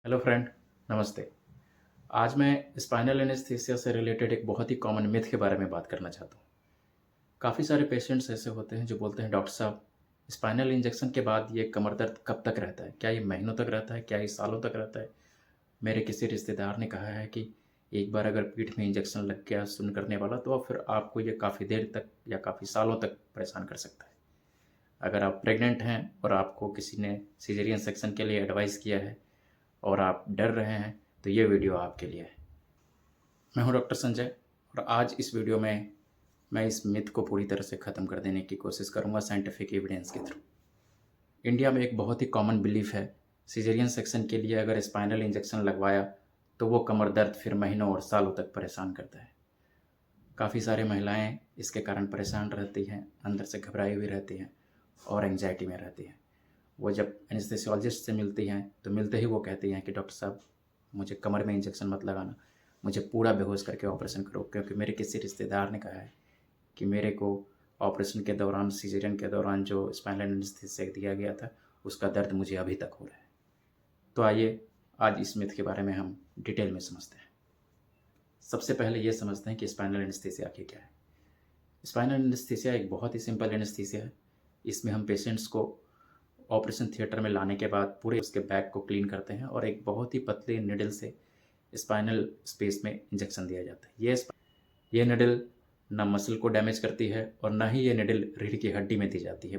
Hello friend, नमस्ते। आज मैं स्पाइनल एनेस्थीसिया से रिलेटेड एक बहुत ही कॉमन मिथ के बारे में बात करना चाहता हूँ। काफ़ी सारे पेशेंट्स ऐसे होते हैं जो बोलते हैं, डॉक्टर साहब, स्पाइनल इंजेक्शन के बाद ये कमर दर्द कब तक रहता है? क्या ये महीनों तक रहता है? क्या ये सालों तक रहता है? मेरे किसी रिश्तेदार ने कहा है कि एक बार अगर पीठ में इंजेक्शन लग गया सुन्न करने वाला, तो फिर आपको ये काफ़ी देर तक या काफ़ी सालों तक परेशान कर सकता है। अगर आप प्रेग्नेंट हैं और आपको किसी ने सिजेरियन सेक्शन के लिए एडवाइस किया है और आप डर रहे हैं, तो ये वीडियो आपके लिए है। मैं हूं डॉक्टर संजय, और आज इस वीडियो में मैं इस मिथ को पूरी तरह से ख़त्म कर देने की कोशिश करूंगा साइंटिफिक एविडेंस के थ्रू। इंडिया में एक बहुत ही कॉमन बिलीफ है, सिजेरियन सेक्शन के लिए अगर स्पाइनल इंजेक्शन लगवाया तो वो कमर दर्द फिर महीनों और सालों तक परेशान करता है। काफ़ी सारी महिलाएं इसके कारण परेशान रहती हैं, अंदर से घबराई हुई रहती हैं और एंजाइटी में रहती हैं। वो जब एनेस्थेसियोलॉजिस्ट से मिलती हैं तो मिलते ही वो कहती हैं कि डॉक्टर साहब, मुझे कमर में इंजेक्शन मत लगाना, मुझे पूरा बेहोश करके ऑपरेशन करो, क्योंकि मेरे किसी रिश्तेदार ने कहा है कि मेरे को ऑपरेशन के दौरान, सिजेरियन के दौरान जो स्पाइनल एनेस्थीसिया दिया गया था, उसका दर्द मुझे अभी तक हो रहा है। तो आइए आज इस मिथ के बारे में हम डिटेल में समझते हैं। सबसे पहले ये समझते हैं कि स्पाइनल एनेस्थीसिया आखिर क्या है। स्पाइनल एनेस्थीसिया एक बहुत ही सिंपल एनेस्थीसिया है। इसमें हम पेशेंट्स को ऑपरेशन थिएटर में लाने के बाद पूरे उसके बैक को क्लीन करते हैं और एक बहुत ही पतले निडल से स्पाइनल स्पेस में इंजेक्शन दिया जाता है। ये निडल ना मसल को डैमेज करती है और ना ही ये निडल रीढ़ की हड्डी में दी जाती है,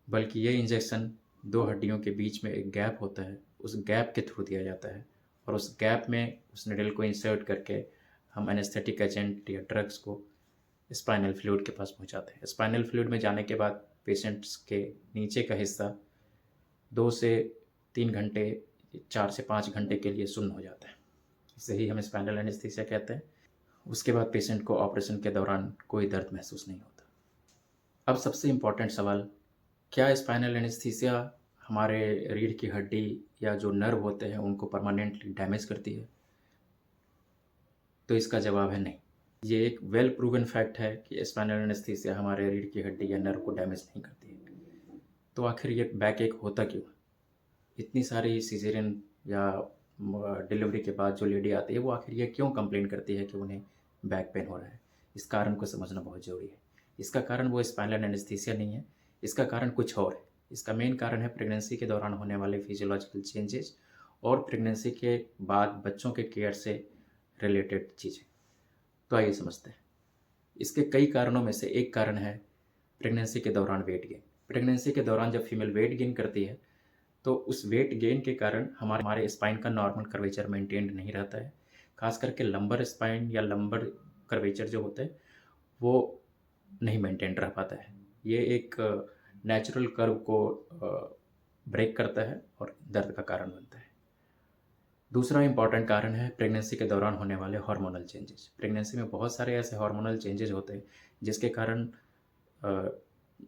बल्कि ये इंजेक्शन दो हड्डियों के बीच में एक गैप होता है, उस गैप के थ्रू दिया जाता है। और उस गैप में उस निडल को इंसर्ट करके हम एनेस्थेटिक एजेंट या ड्रग्स को स्पाइनल फ्लूइड के पास पहुंचाते हैं। स्पाइनल फ्लूइड में जाने के बाद पेशेंट्स के नीचे का हिस्सा 2 से 3 घंटे, 4 से 5 घंटे के लिए सुन्न हो जाता है। इसे ही हम स्पाइनल एनेस्थीसिया कहते हैं। उसके बाद पेशेंट को ऑपरेशन के दौरान कोई दर्द महसूस नहीं होता। अब सबसे इम्पॉर्टेंट सवाल, क्या स्पाइनल एनेस्थीसिया हमारे रीढ़ की हड्डी या जो नर्व होते हैं उनको परमानेंटली डैमेज करती है? तो इसका जवाब है नहीं। ये एक वेल प्रूवन फैक्ट है कि स्पाइनल एनेस्थीसिया हमारे रीढ़ की हड्डी या नर्व को डैमेज नहीं करती है। तो आखिर ये बैक एक होता क्यों? इतनी सारी सिजेरियन या डिलीवरी के बाद जो लेडी आती है, वो आखिर ये क्यों कंप्लेन करती है कि उन्हें बैक पेन हो रहा है? इस कारण को समझना बहुत ज़रूरी है। इसका कारण वो स्पाइनल एनेस्थीसिया नहीं है, इसका कारण कुछ और है। इसका मेन कारण है प्रेगनेंसी के दौरान होने वाले फिजियोलॉजिकल चेंजेस और प्रेगनेंसी के बाद बच्चों के केयर से रिलेटेड चीज़ें। तो आइए समझते हैं। इसके कई कारणों में से एक कारण है प्रेगनेंसी के दौरान वेट गेन। प्रेगनेंसी के दौरान जब फीमेल वेट गेन करती है, तो उस वेट गेन के कारण हमारे स्पाइन का नॉर्मल कर्वेचर मेंटेन्ड नहीं रहता है। खास करके लंबर स्पाइन या लंबर कर्वेचर जो होता है, वो नहीं मेंटेन रह पाता है। ये एक नेचुरल कर्व को ब्रेक करता है और दर्द का कारण बनता है। दूसरा इंपॉर्टेंट कारण है प्रेगनेंसी के दौरान होने वाले हार्मोनल चेंजेस। प्रेगनेंसी में बहुत सारे ऐसे हार्मोनल चेंजेस होते हैं जिसके कारण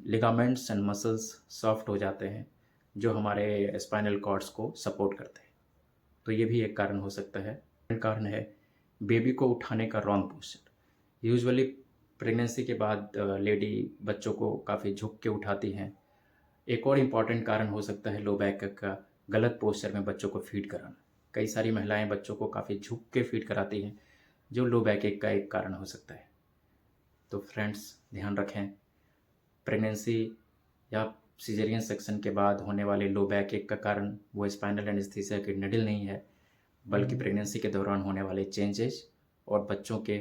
लिगामेंट्स एंड मसल्स सॉफ्ट हो जाते हैं, जो हमारे स्पाइनल कॉर्ड्स को सपोर्ट करते हैं। तो ये भी एक कारण हो सकता है। कारण है बेबी को उठाने का रॉन्ग पोस्चर। यूजुअली प्रेगनेंसी के बाद लेडी बच्चों को काफ़ी झुक के उठाती हैं। एक और इम्पॉर्टेंट कारण हो सकता है लो बैक का गलत पोस्चर में बच्चों को फीड कराना। कई सारी महिलाएं बच्चों को काफ़ी झुक के फीड कराती हैं, जो लो बैक एक का एक कारण हो सकता है। तो फ्रेंड्स, ध्यान रखें, प्रेगनेंसी या सिजेरियन सेक्शन के बाद होने वाले लो बैक एक का कारण वो स्पाइनल एनेस्थीसिया की निडल नहीं है, बल्कि प्रेगनेंसी के दौरान होने वाले चेंजेस और बच्चों के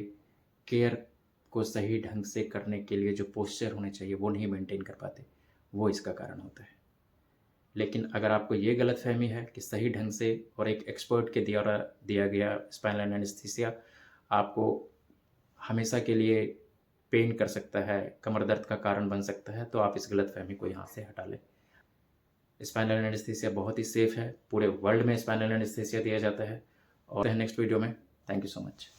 केयर को सही ढंग से करने के लिए जो पोस्चर होने चाहिए वो नहीं मेंटेन कर पाते, वो इसका कारण होता है। लेकिन अगर आपको ये गलतफहमी है कि सही ढंग से और एक एक्सपर्ट के द्वारा दिया गया स्पाइनल एनेस्थीसिया आपको हमेशा के लिए पेन कर सकता है, कमर दर्द का कारण बन सकता है, तो आप इस गलतफहमी को यहाँ से हटा लें। स्पाइनल एनेस्थीसिया बहुत ही सेफ है, पूरे वर्ल्ड में स्पाइनल एनेस्थीसिया दिया जाता है। और नेक्स्ट वीडियो में। Thank you so much.